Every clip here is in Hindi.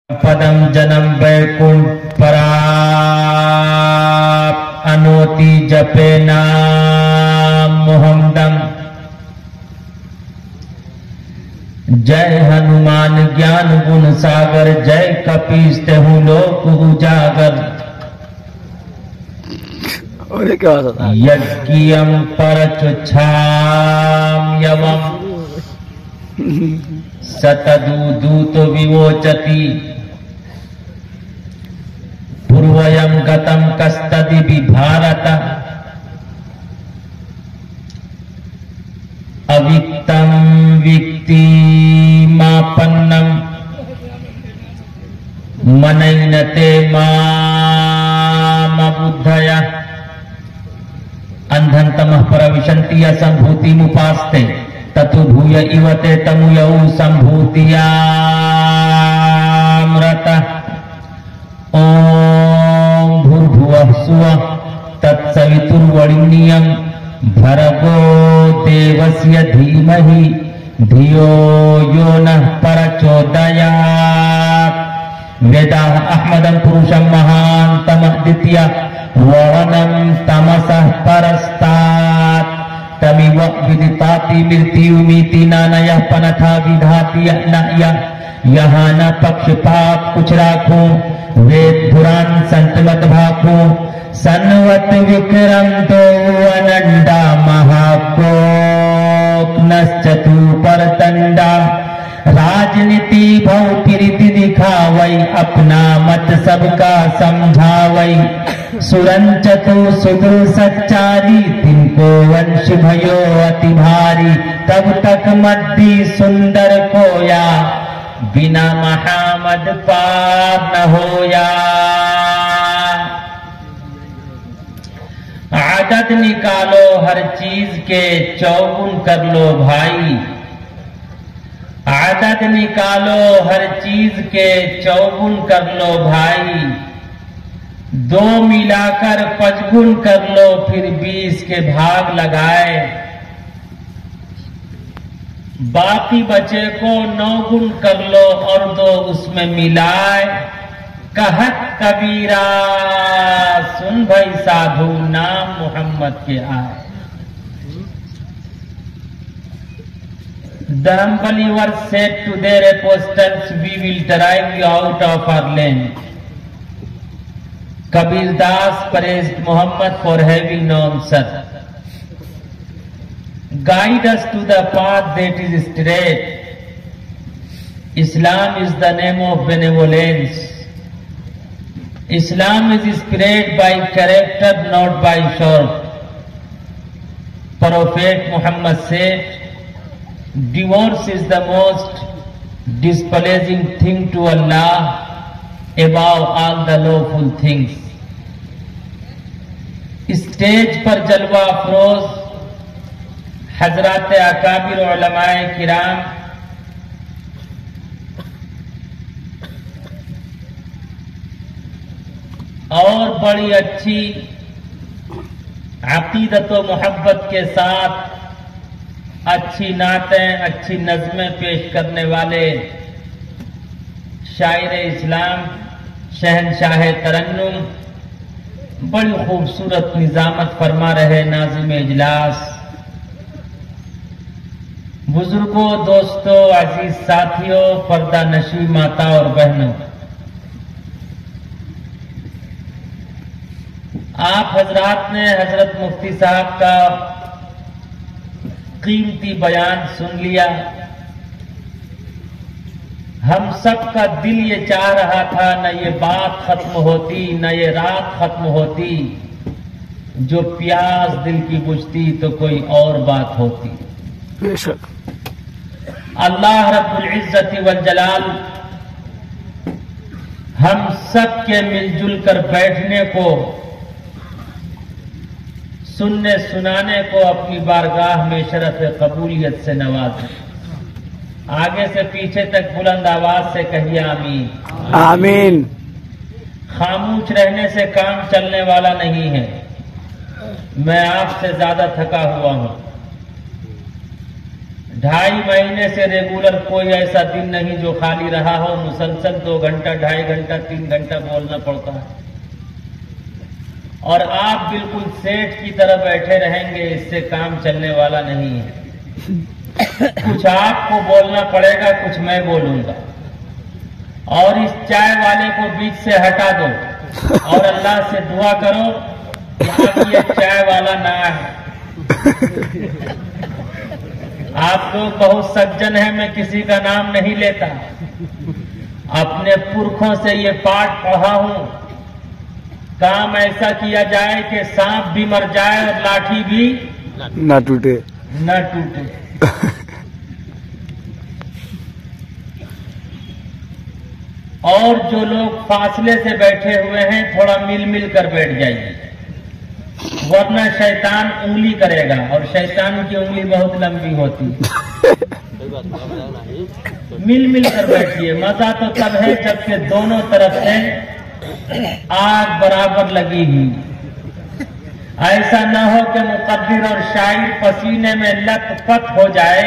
पदम जनम वैकुंठ पराप अनोति जपे नाम मोहम्मदम। जय हनुमान ज्ञान गुण सागर, जय कपीस तेहु लोक उजागर। यज्ञम परचुच्छाम यवम सतदूत विवोचति। पूर्वयं गतं कस्तदि भारत, अविक्तं विक्तिमापन्नं मनैनते मामबुद्धय। अंधं तमः प्रविशन्ति असम्भूतिमुपास्ते, ततु भूय इवते तमुयौ सम्भूतियामृतः। ओम भूर्भुवः सुवः तत्सवितुर्वरेण्यं भर्गो देवस्य धीमहि धियो यो नः प्रचोदयात्। वेदाः अहमदं पुरुषं महान्तमः द्वितीय वहनं तमसः परस्तात्। तमिव विदिताति मृत्युमिति नानयः पनथा विधाति न यहाँ न पक्षपात कुछ राखो। वेद पुराण संत मत भाखो, सन्वत विक्रम तो अनंडा महाकोप नश्चतु परतंडा। राजनीति भव प्रीति दिखावई, अपना मत सबका समझावई। सुरंचतु सुदृ सच्चारी, तिनको वंश भयो अति भारी। तब तक मद्दी सुंदर कोया, बिना महामद पार न होया। आदत निकालो हर चीज के, चौगुन कर लो भाई। आदत निकालो हर चीज के, चौगुन कर लो भाई। दो मिलाकर पचगुन कर लो, फिर 20 के भाग लगाए। बाकी बचे को 9 गुण कर लो और 2 उसमें मिलाए। कहत कबीरा सुन भाई साधु, नाम मोहम्मद के आए। The unbelievers said to their apostles, we will drive you out of our land. Kabir Das praised Muhammad for having known such. Guide us to the path that is straight. Islam is the name of benevolence. Islam is spread by character, not by short. Prophet Muhammad said, divorce is the most displeasing thing to Allah above all the lawful things. Stage पर जलवा अफरोज हजरात अकाबिर उलमाए किराम, और बड़ी अच्छी अकीदत व मोहब्बत के साथ अच्छी नातें, अच्छी नज़्में पेश करने वाले शायर इस्लाम शहनशाह तरन्नुम, बड़ी खूबसूरत निजामत फरमा रहे नाज़िम इजलास। बुजुर्गों, दोस्तों, अजीज साथियों, पर्दा नशी माता और बहनों, आप हजरात ने हजरत मुफ्ती साहब का कीमती बयान सुन लिया। हम सब का दिल ये चाह रहा था, न ये बात खत्म होती, न ये रात खत्म होती। जो प्यास दिल की बुझती तो कोई और बात होती। बेशक अल्लाह रब्बुल इज्जति वल जलाल हम सब के मिलजुल कर बैठने को, सुनने सुनाने को अपनी बारगाह में शरफ कबूलियत से नवाजे। आगे से पीछे तक बुलंद आवाज से कहिए आमीन। आमीन। खामोश रहने से काम चलने वाला नहीं है। मैं आपसे ज्यादा थका हुआ हूं। 2.5 महीने से रेगुलर कोई ऐसा दिन नहीं जो खाली रहा हो। मुसलसल 2 घंटा, 2.5 घंटा, 3 घंटा बोलना पड़ता है। और आप बिल्कुल सेठ की तरह बैठे रहेंगे, इससे काम चलने वाला नहीं है। कुछ आपको बोलना पड़ेगा, कुछ मैं बोलूंगा। और इस चाय वाले को बीच से हटा दो और अल्लाह से दुआ करो कि ये चाय वाला ना है। आप लोग बहुत सज्जन हैं, मैं किसी का नाम नहीं लेता। अपने पुरखों से ये पाठ पढ़ा हूं, काम ऐसा किया जाए कि सांप भी मर जाए और लाठी भी ना टूटे। और जो लोग फासले से बैठे हुए हैं, थोड़ा मिल कर बैठ जाइए, वरना शैतान उंगली करेगा और शैतान की उंगली बहुत लंबी होती है। मिल कर बैठिए। मजा तो तब है जबकि दोनों तरफ से आग बराबर लगी हुई। ऐसा न हो कि मुकद्दिर और शायर पसीने में लथपथ हो जाए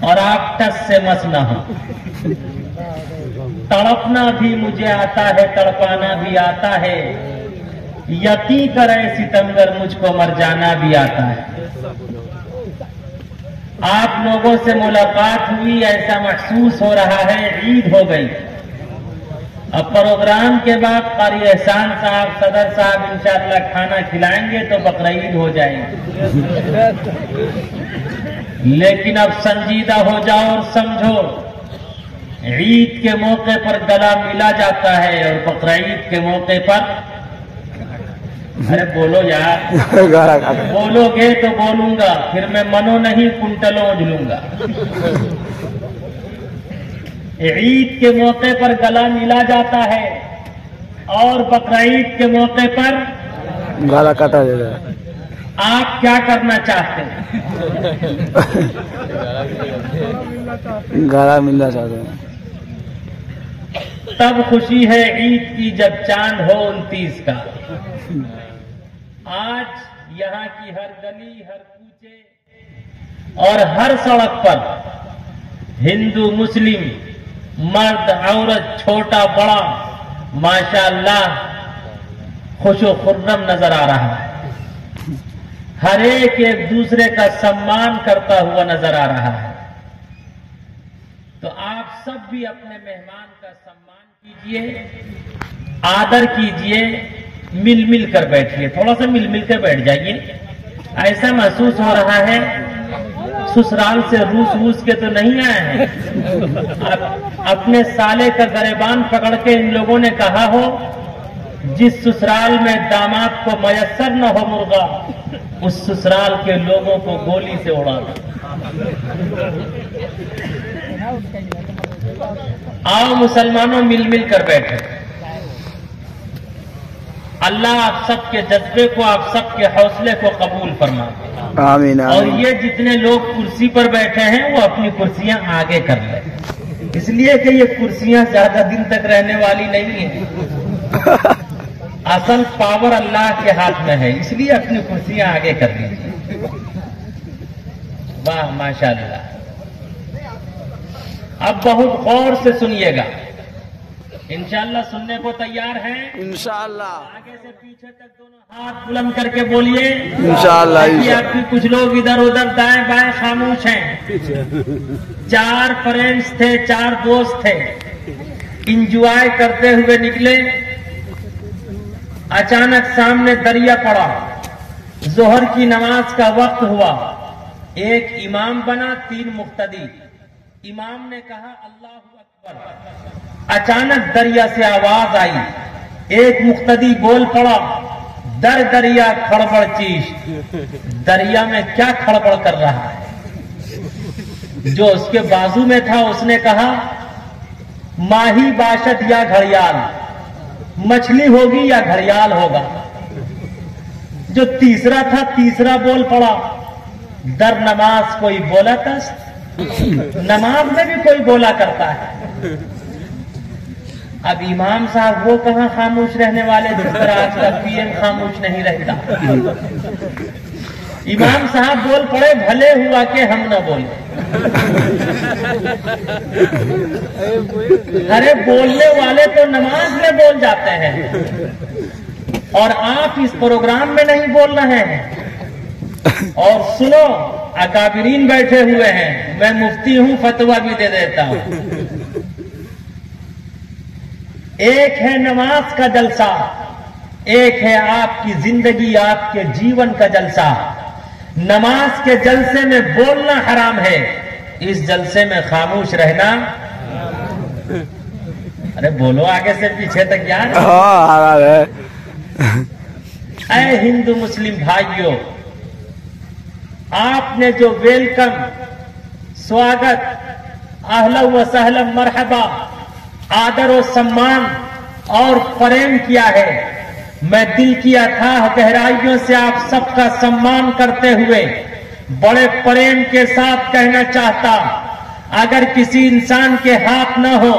और आप टस से मस न हो। तड़पना भी मुझे आता है, तड़पाना भी आता है, यकीन करे सितमगर मुझको मर जाना भी आता है। आप लोगों से मुलाकात हुई, ऐसा महसूस हो रहा है ईद हो गई। अब प्रोग्राम के बाद कारी एहसान साहब, सदर साहब इंशाअल्लाह खाना खिलाएंगे तो बकरीद हो जाएगी। लेकिन अब संजीदा हो जाओ और समझो, ईद के मौके पर गला मिला जाता है और बकरीद के मौके पर, अरे बोलो यार, बोलोगे तो बोलूंगा, फिर मैं मनो नहीं कुंटलों उजलूंगा। ईद के मौके पर गला मिला जाता है और बकरीद के मौके पर गला काटा जाता है। आप क्या करना चाहते हैं? गला मिलना चाहते हैं। तब खुशी है ईद की जब चांद हो 29 का। आज यहाँ की हर गली, हर कूचे और हर सड़क पर हिंदू मुस्लिम, मर्द औरत, छोटा बड़ा माशाअल्लाह खुशो खुर्रम नजर आ रहा है। हर एक दूसरे का सम्मान करता हुआ नजर आ रहा है। तो आप सब भी अपने मेहमान का सम्मान कीजिए, आदर कीजिए, मिल कर बैठिए। थोड़ा सा मिल कर बैठ जाइए। ऐसा महसूस हो रहा है ससुराल से रूस के तो नहीं आए हैं। अपने साले का गरेबान पकड़ के इन लोगों ने कहा हो, जिस ससुराल में दामाद को मयस्सर न हो मुर्गा, उस ससुराल के लोगों को गोली से उड़ा दो। आओ मुसलमानों, मिल कर बैठे। अल्लाह आप सबके जज्बे को, आप सबके हौसले को कबूल फरमा। आमीन, आमीन। और ये जितने लोग कुर्सी पर बैठे हैं वो अपनी कुर्सियां आगे कर लें, इसलिए कि ये कुर्सियां ज्यादा दिन तक रहने वाली नहीं है। असल पावर अल्लाह के हाथ में है, इसलिए अपनी कुर्सियां आगे कर लीजिए। वाह माशाअल्लाह। अब बहुत गौर से सुनिएगा, इंशाअल्लाह सुनने को तैयार हैं? इंशाअल्लाह। आगे से पीछे तक दोनों हाथ बुलंद करके बोलिए इंशाअल्लाह। आपकी कुछ लोग इधर उधर दाएं बाएं खामोश हैं। 4 फ्रेंड्स थे, 4 दोस्त थे, इंजॉय करते हुए निकले। अचानक सामने दरिया पड़ा, जोहर की नमाज का वक्त हुआ। एक इमाम बना, 3 मुक्तदी। इमाम ने कहा अल्लाहु अकबर। अचानक दरिया से आवाज आई, एक मुक्तदी बोल पड़ा, दर दरिया खड़बड़ चीज। दरिया में क्या खड़बड़ कर रहा है? जो उसके बाजू में था उसने कहा, माही बाशत या घड़ियाल, मछली होगी या घड़ियाल होगा। जो तीसरा था, तीसरा बोल पड़ा, दर नमाज कोई बोला था, नमाज में भी कोई बोला करता है। अब इमाम साहब वो कहां खामोश रहने वाले, जिस तरह आज का पीएम खामोश नहीं रहता। इमाम साहब बोल पड़े, भले हुआ कि हम न बोले। अरे बोलने वाले तो नमाज में बोल जाते हैं और आप इस प्रोग्राम में नहीं बोल रहे हैं। और सुनो, अकाबिरीन बैठे हुए हैं, मैं मुफ्ती हूं, फतवा भी दे देता हूं। एक है नमाज का जलसा, एक है आपकी जिंदगी, आपके जीवन का जलसा। नमाज के जलसे में बोलना हराम है, इस जलसे में खामोश रहना। अरे बोलो आगे से पीछे तक यार। हराम है। ऐ हिंदू मुस्लिम भाइयों, आपने जो वेलकम, स्वागत, अहलन व सहलन, मरहबा, आदर और सम्मान और प्रेम किया है, मैं दिल की अथाह गहराइयों से आप सबका सम्मान करते हुए बड़े प्रेम के साथ कहना चाहता, अगर किसी इंसान के हाथ न हो,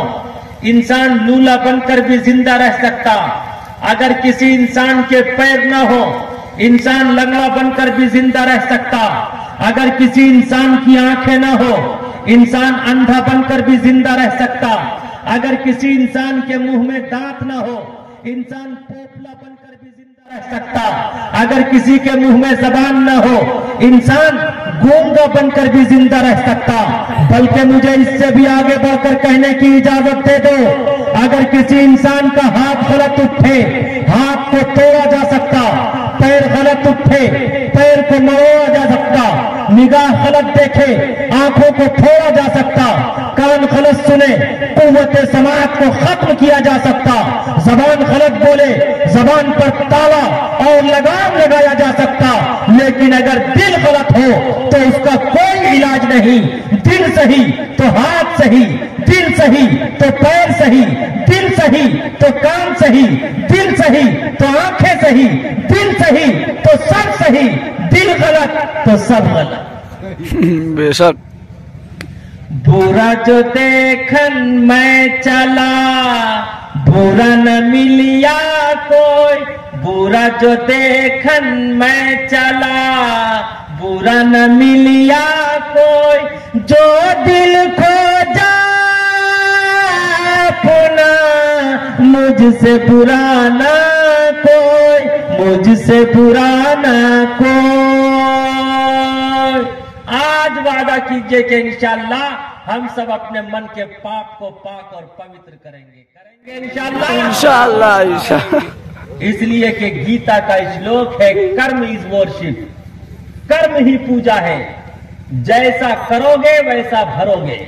इंसान लूला बनकर भी जिंदा रह सकता। अगर किसी इंसान के पैर न हो, इंसान लंगड़ा बनकर भी जिंदा रह सकता। अगर किसी इंसान की आंखें न हो, इंसान अंधा बनकर भी जिंदा रह सकता। अगर किसी इंसान के मुंह में दांत न हो, इंसान पोपला बनकर भी जिंदा रह सकता। अगर किसी के मुंह में जबान न हो, इंसान गूंगा बनकर भी जिंदा रह सकता। बल्कि मुझे इससे भी आगे बढ़कर कहने की इजाजत दे दो, अगर किसी इंसान का हाथ गलत उठे, हाथ को तोड़ा जा सकता। पैर गलत उठे, पैर को मरोड़ा जा सकता। निगाह गलत देखे, आंखों को फोड़ा जा सकता। कान गलत सुने, कुव्वत समाअत को खत्म किया जा सकता। जबान गलत बोले, जबान पर ताला और लगाम लगाया जा सकता। लेकिन अगर दिल गलत हो तो उसका कोई इलाज नहीं। दिल सही तो हाथ सही, दिल सही तो पैर सही, दिल सही तो कान सही, दिल सही तो आंखें सही, दिल सही तो सब सही, दिल गलत तो सब गलत। बेशक। बुरा जो देखन मैं चला, बुरा न मिलिया कोई। बुरा जो देखन मैं चला, बुरा न मिलिया कोई। जो दिल खो जा अपना, मुझसे बुरा ना कोई, मुझसे बुरा ना कोई। आज वादा कीजिए कि इंशाअल्लाह हम सब अपने मन के पाप को पाक और पवित्र करेंगे इंशाअल्लाह। इंशाअल्लाह, इंशाअल्लाह। इसलिए कि गीता का श्लोक है, कर्म इज वर्शिप, कर्म ही पूजा है। जैसा करोगे वैसा भरोगे।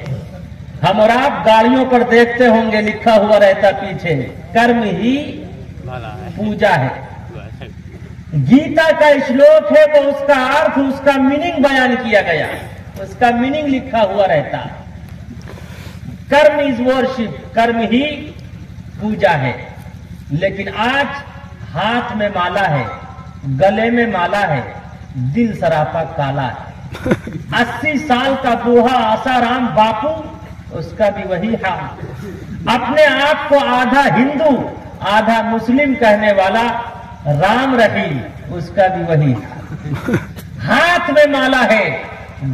हम और आप गाड़ियों पर देखते होंगे लिखा हुआ रहता पीछे, कर्म ही पूजा है। गीता का श्लोक है, वो उसका अर्थ, उसका मीनिंग बयान किया गया, उसका मीनिंग लिखा हुआ रहता। कर्म इज वर्शिप, कर्म ही पूजा है। लेकिन आज हाथ में माला है, गले में माला है, दिल सरापा काला है। 80 साल का बूढ़ा आसाराम बापू, उसका भी वही हाल। अपने आप को आधा हिंदू आधा मुस्लिम कहने वाला राम रहीम, उसका भी वही हाथ में माला है,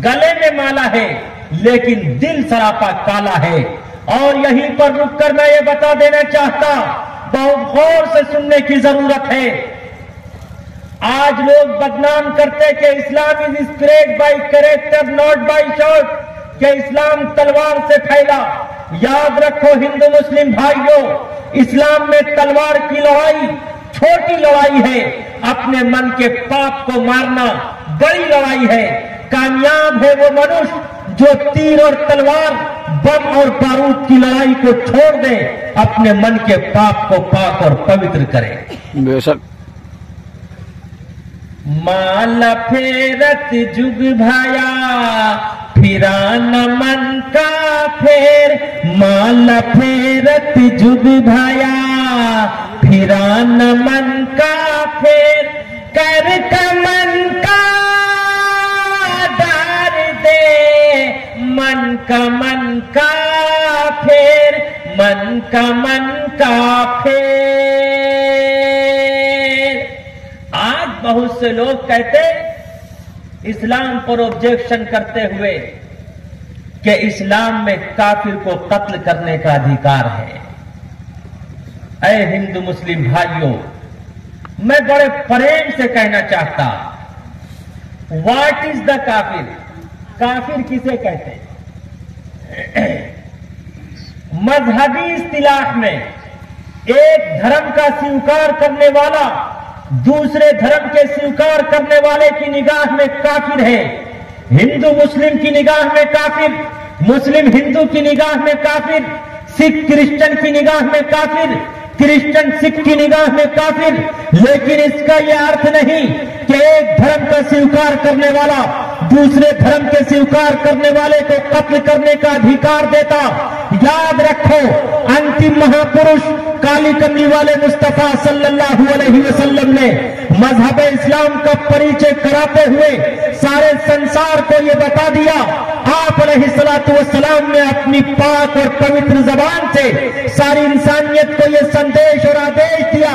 गले में माला है, लेकिन दिल सरापा काला है। और यहीं पर रुककर मैं ये बता देना चाहता, बहुत गौर से सुनने की जरूरत है। आज लोग बदनाम करते कि Islam is spread by character not by shot, कि इस्लाम तलवार से फैला। याद रखो हिंदू मुस्लिम भाइयों, इस्लाम में तलवार की लड़ाई छोटी लड़ाई है, अपने मन के पाप को मारना बड़ी लड़ाई है। कामयाब है वो मनुष्य जो तीर और तलवार, बम और बारूद की लड़ाई को छोड़ दे, अपने मन के पाप को पाक और पवित्र करे। बेशक। माला फेरत जुग भाया, फिरा न मन का फेर। माला फेरत जुग भाया, फिरा न मन का फेर। कर का मन का डार दे, मन का फेर, मन का फेर। आज बहुत से लोग कहते इस्लाम पर ऑब्जेक्शन करते हुए कि इस्लाम में काफिर को कत्ल करने का अधिकार है। ऐ हिंदू मुस्लिम भाइयों, मैं बड़े प्रेम से कहना चाहता, व्हाट इज द काफिर? काफिर किसे कहते हैं? मजहबी इस्तिलाह में एक धर्म का स्वीकार करने वाला दूसरे धर्म के स्वीकार करने वाले की निगाह में काफिर है। हिंदू मुस्लिम की निगाह में काफिर, मुस्लिम हिंदू की निगाह में काफिर, सिख क्रिश्चियन की निगाह में काफिर, क्रिश्चियन सिख की निगाह में काफिर। लेकिन इसका यह अर्थ नहीं कि एक धर्म का स्वीकार करने वाला दूसरे धर्म के स्वीकार करने वाले को कत्ल करने का अधिकार देता। याद रखो, अंतिम महापुरुष काली कमली वाले मुस्तफा सल्लल्लाहु अलैहि वसल्लम ने मजहब इस्लाम का परिचय कराते हुए सारे संसार को ये बता दिया। आप अलैहिस्सलातु वस्सलाम ने अपनी पाक और पवित्र जबान से सारी इंसानियत को ये संदेश और आदेश दिया,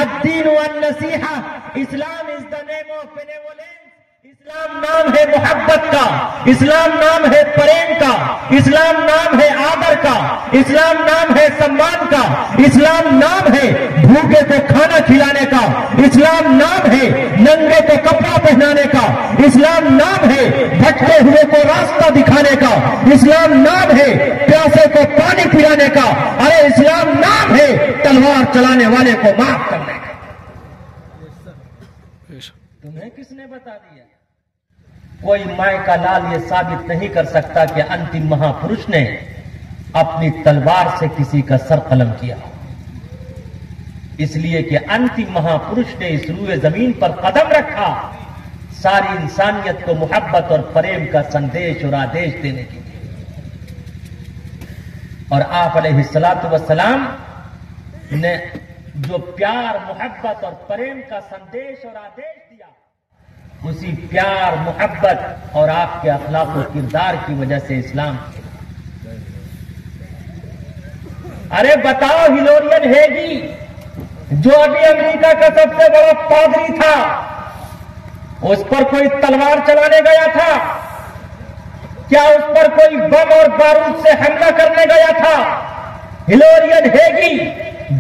अद्दीन वन नसीहा, Islam is the name of benevolence. इस्लाम नाम है मोहब्बत का, इस्लाम नाम है प्रेम का, इस्लाम नाम है आदर का, इस्लाम नाम है सम्मान का, इस्लाम नाम है भूखे को खाना खिलाने का, इस्लाम नाम है नंगे को कपड़ा पहनाने का, इस्लाम नाम है भटके हुए को रास्ता दिखाने का, इस्लाम नाम है प्यासे को पानी पिलाने का, अरे इस्लाम नाम है तलवार चलाने वाले को माफ करने का। तुम्हें किसने बता दिया? कोई माय का लाल ये साबित नहीं कर सकता कि अंतिम महापुरुष ने अपनी तलवार से किसी का सर कलम किया, इसलिए कि अंतिम महापुरुष ने इस रूए जमीन पर कदम रखा सारी इंसानियत को मोहब्बत और प्रेम का संदेश और आदेश देने के लिए। और आप अलैहिस्सलातु वस्सलाम ने जो प्यार मोहब्बत और प्रेम का संदेश और आदेश दिया, उसी प्यार मोहब्बत और आपके अखलाक और किरदार की वजह से इस्लाम। अरे बताओ, हिलोरियन हेगी जो अभी अमेरिका का सबसे बड़ा पादरी था, उस पर कोई तलवार चलाने गया था क्या? उस पर कोई बम और बारूद से हमला करने गया था? हिलोरियन हेगी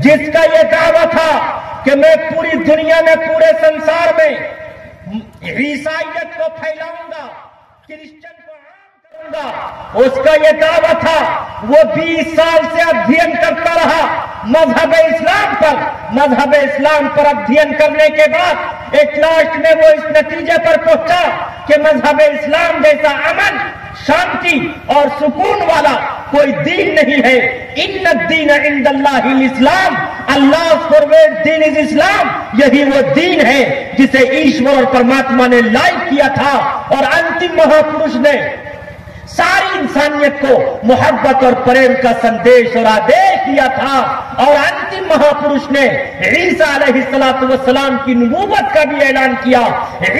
जिसका यह दावा था कि मैं पूरी दुनिया में, पूरे संसार में ईसाइयत को फैलाऊंगा, क्रिश्चियन को आम करूंगा, उसका यह दावा था। वो 20 साल से अध्ययन करता रहा मजहब इस्लाम पर। मजहब इस्लाम पर अध्ययन करने के बाद एक लास्ट में वो इस नतीजे पर पहुंचा कि मजहब इस्लाम जैसा अमन, शांति और सुकून वाला कोई दीन नहीं है। इन्ना दीन इंदल्लाहिल इस्लाम, अल्लाह फॉरवर्ड दीन इज इस्लाम। यही वो दीन है जिसे ईश्वर और परमात्मा ने लाइक किया था। और अंतिम महापुरुष ने सारी इंसानियत को मोहब्बत और प्रेम का संदेश और आदेश दिया था। और अंतिम महापुरुष ने ईसा अलैहिस्सलातु वस्सलाम की नबूवत का भी ऐलान किया।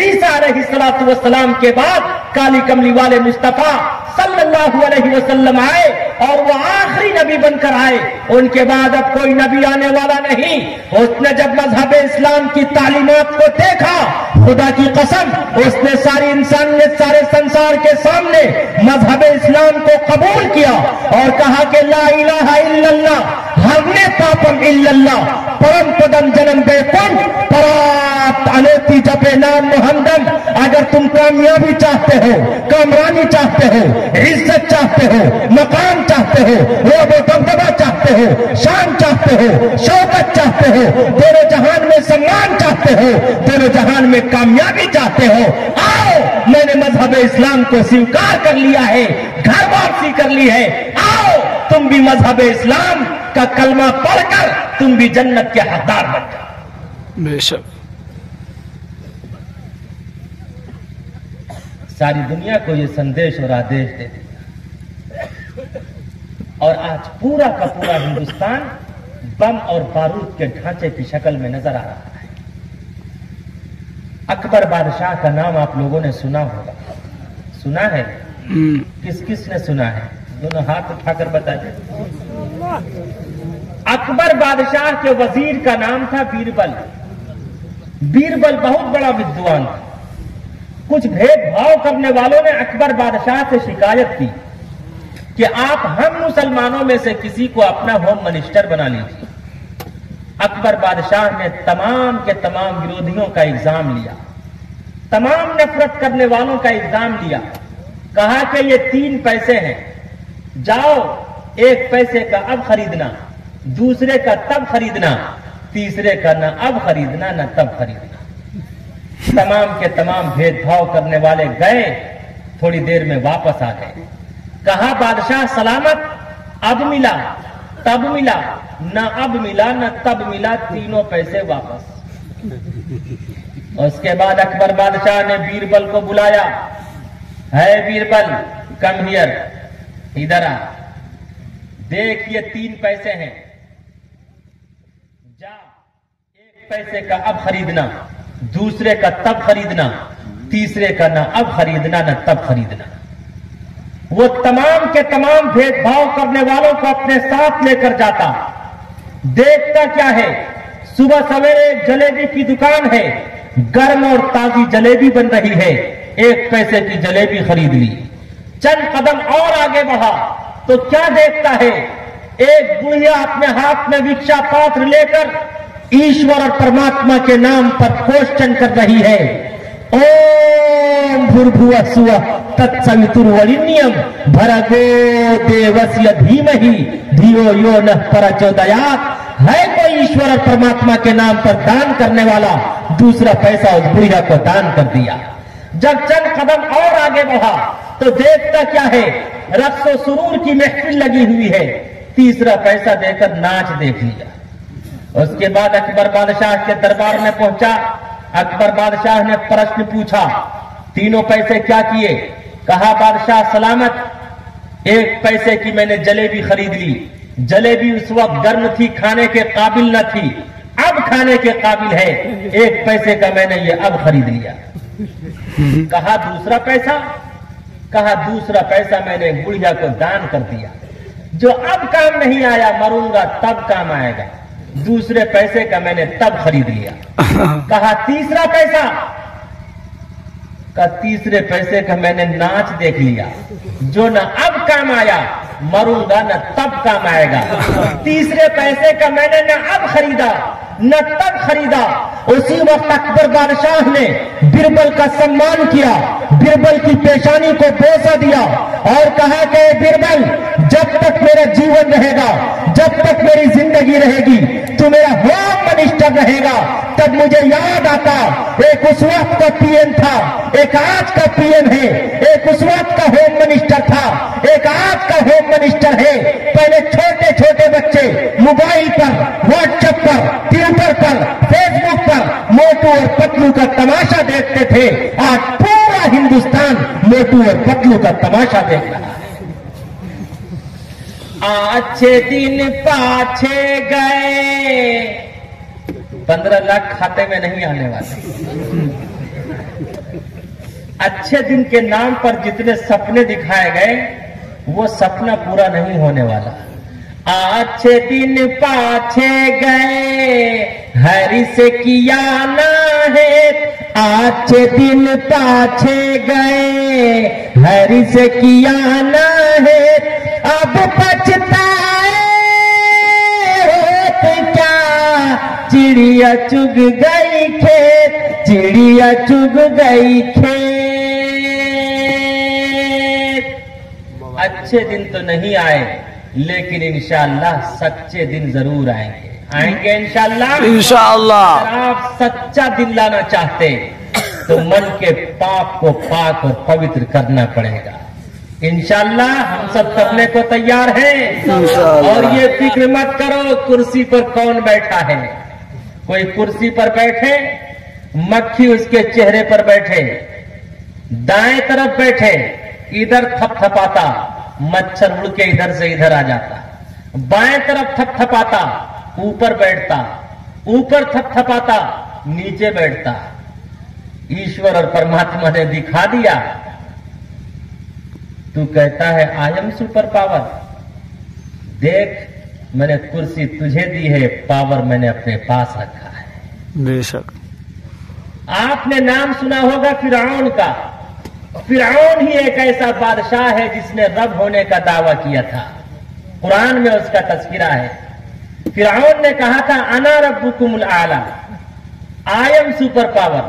ईसा अलैहिस्सलातु वस्सलाम के बाद काली कमली वाले मुस्तफा सल्लल्लाहु अलैहि वसल्लम आए और वो आखिरी नबी बनकर आए। उनके बाद अब कोई नबी आने वाला नहीं। उसने जब मजहब इस्लाम की तालीमात को देखा, खुदा की कसम, उसने सारी इंसानियत, सारे संसार के सामने मजहब इस्लाम को कबूल किया और कहा कि ला इलाहा इल्लल्लाह हरने पापम इल्लल्लाह परम पदम जन्म बेकुंठ परात अनेती जपे नाम मुहम्मदन। अगर तुम कामयाबी चाहते हो, कामरानी चाहते हो, इज्जत चाहते हो, मकाम चाहते हो, रोबो दबदबा चाहते हो, शान चाहते हो, शौकत चाहते हो, तेरे जहान में सम्मान चाहते हो, तेरे जहान में कामयाबी चाहते हो, आओ, मैंने मजहब इस्लाम को स्वीकार कर लिया है, घर वापसी कर ली है। आओ, तुम भी मजहब इस्लाम का कलमा पढ़कर तुम भी जन्नत के हकदार बन जाओ। बेशक सारी दुनिया को ये संदेश और आदेश दे दिया और आज पूरा का पूरा हिंदुस्तान बम और बारूद के ढांचे की शक्ल में नजर आ रहा है। अकबर बादशाह का नाम आप लोगों ने सुना होगा, सुना है? किस किस ने सुना है? दोनों हाथ उठाकर बता दें। अकबर बादशाह के वजीर का नाम था बीरबल। बीरबल बहुत बड़ा विद्वान था कुछ भेदभाव करने वालों ने अकबर बादशाह से शिकायत की कि आप हम मुसलमानों में से किसी को अपना होम मिनिस्टर बना लीजिए। अकबर बादशाह ने तमाम के तमाम विरोधियों का इल्जाम लिया, तमाम नफरत करने वालों का इल्जाम लिया। कहा कि ये 3 पैसे हैं, जाओ 1 पैसे का अब खरीदना, दूसरे का तब खरीदना, तीसरे का न अब खरीदना न तब खरीदना। तमाम के तमाम भेदभाव करने वाले गए, थोड़ी देर में वापस आ गए। कहा बादशाह सलामत, अब मिला तब मिला, न अब मिला न तब मिला, तीनों पैसे वापस। उसके बाद अकबर बादशाह ने बीरबल को बुलाया। है बीरबल, कम हियर, इधर आ, देख ये 3 पैसे हैं, जा 1 पैसे का अब खरीदना, दूसरे का तब खरीदना, तीसरे का न अब खरीदना न तब खरीदना। वो तमाम के तमाम भेदभाव करने वालों को अपने साथ लेकर जाता। देखता क्या है, सुबह सवेरे एक जलेबी की दुकान है, गर्म और ताजी जलेबी बन रही है, 1 पैसे की जलेबी खरीद ली। चंद कदम और आगे बढ़ा तो क्या देखता है, एक बुढ़िया अपने हाथ में भिक्षा पात्र लेकर ईश्वर और परमात्मा के नाम पर क्वेश्चन कर रही है। ओम भूर्भुवः स्वः तत्सवितुर्वरेण्यं भर्गो देवस्य धीमहि धियो यो नः प्रचोदयात्। है कोई ईश्वर और परमात्मा के नाम पर दान करने वाला, दूसरा पैसा उस बुढ़िया को दान कर दिया। जब चंद कदम और आगे बढ़ा तो देखता क्या है, रक्स व सुरूर की महफिल लगी हुई है, तीसरा पैसा देकर नाच देख लिया। उसके बाद अकबर बादशाह के दरबार में पहुंचा। अकबर बादशाह ने प्रश्न पूछा, 3 पैसे क्या किए? कहा बादशाह सलामत, 1 पैसे की मैंने जलेबी खरीद ली, जलेबी उस वक्त गर्म थी, खाने के काबिल न थी, अब खाने के काबिल है, 1 पैसे का मैंने ये अब खरीद लिया। कहा दूसरा पैसा? कहा दूसरा पैसा मैंने बुढ़िया को दान कर दिया, जो अब काम नहीं आया, मरूंगा तब काम आएगा, दूसरे पैसे का मैंने तब खरीद लिया। कहा तीसरा पैसा? का तीसरे पैसे का मैंने नाच देख लिया, जो न अब काम आया, मरूंगा न तब काम आएगा, तीसरे पैसे का मैंने न अब खरीदा न तब खरीदा। उसी वक्त अकबर बादशाह ने बीरबल का सम्मान किया, बीरबल की पेशानी को बोसा दिया और कहा कि बीरबल, जब तक मेरा जीवन रहेगा, जब तक मेरी जिंदगी रहेगी, तू मेरा होम मिनिस्टर रहेगा। तब मुझे याद आता, एक उस वक्त का पीएम था, एक आज का पीएम है, एक उस वक्त का होम मिनिस्टर था, एक आज का होम मिनिस्टर है। पहले छोटे छोटे बच्चे मोबाइल पर, व्हाट्सएप पर, ट्विटर पर, फेसबुक पर मोटू और पतलू का तमाशा देखते थे, आज पूरा हिंदुस्तान मोटू और पतलू का तमाशा देख रहा है। अच्छे दिन पाछे गए, 15 लाख खाते में नहीं आने वाले। अच्छे दिन के नाम पर जितने सपने दिखाए गए, वो सपना पूरा नहीं होने वाला। अच्छे दिन पाछे गए, हरि से किया ना है, अच्छे दिन पाछे गए, हरि से किया ना है, अब पछताए होत क्या, चिड़िया चुग गई खेत, चिड़िया चुग गई खेत। अच्छे दिन तो नहीं आए, लेकिन इंशाअल्लाह सच्चे दिन जरूर आएंगे, आएंगे इंशाअल्लाह। इंशाअल्लाह। अगर आप सच्चा दिन लाना चाहते तो मन के पाप को पाक और पवित्र करना पड़ेगा। इंशाअल्लाह हम सब करने को तैयार हैं। और ये फिक्र मत करो कुर्सी पर कौन बैठा है, कोई कुर्सी पर बैठे, मक्खी उसके चेहरे पर बैठे, दाएं तरफ बैठे, इधर थपथपाता, मच्छर उड़ के इधर से इधर आ जाता, बाएं तरफ थपथपाता, ऊपर बैठता, ऊपर थपथपाता, नीचे बैठता। ईश्वर और परमात्मा ने दिखा दिया, तू कहता है आई एम सुपर पावर, देख मैंने कुर्सी तुझे दी है, पावर मैंने अपने पास रखा है। बेशक। आपने नाम सुना होगा फिरौन का। फिरौन ही एक ऐसा बादशाह है जिसने रब होने का दावा किया था। कुरान में उसका तस्करा है। फिरौन ने कहा था अना रब्बुकुमुल आला, आई एम सुपर पावर,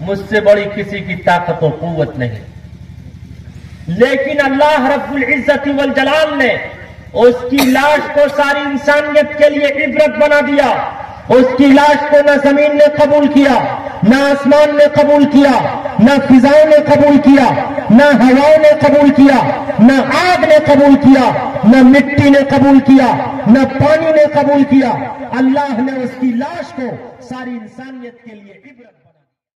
मुझसे बड़ी किसी की ताकत और कुव्वत नहीं। लेकिन अल्लाह रब्बुल इज्जत वल जलाल ने उसकी लाश को सारी इंसानियत के लिए इबरत बना दिया। उसकी लाश को न जमीन ने कबूल किया, न आसमान ने कबूल किया, न फिजाओं ने कबूल किया, न हवाओं ने कबूल किया, न आग ने कबूल किया, न मिट्टी ने कबूल किया, न पानी ने कबूल किया। अल्लाह ने उसकी लाश को सारी इंसानियत के लिए इबरत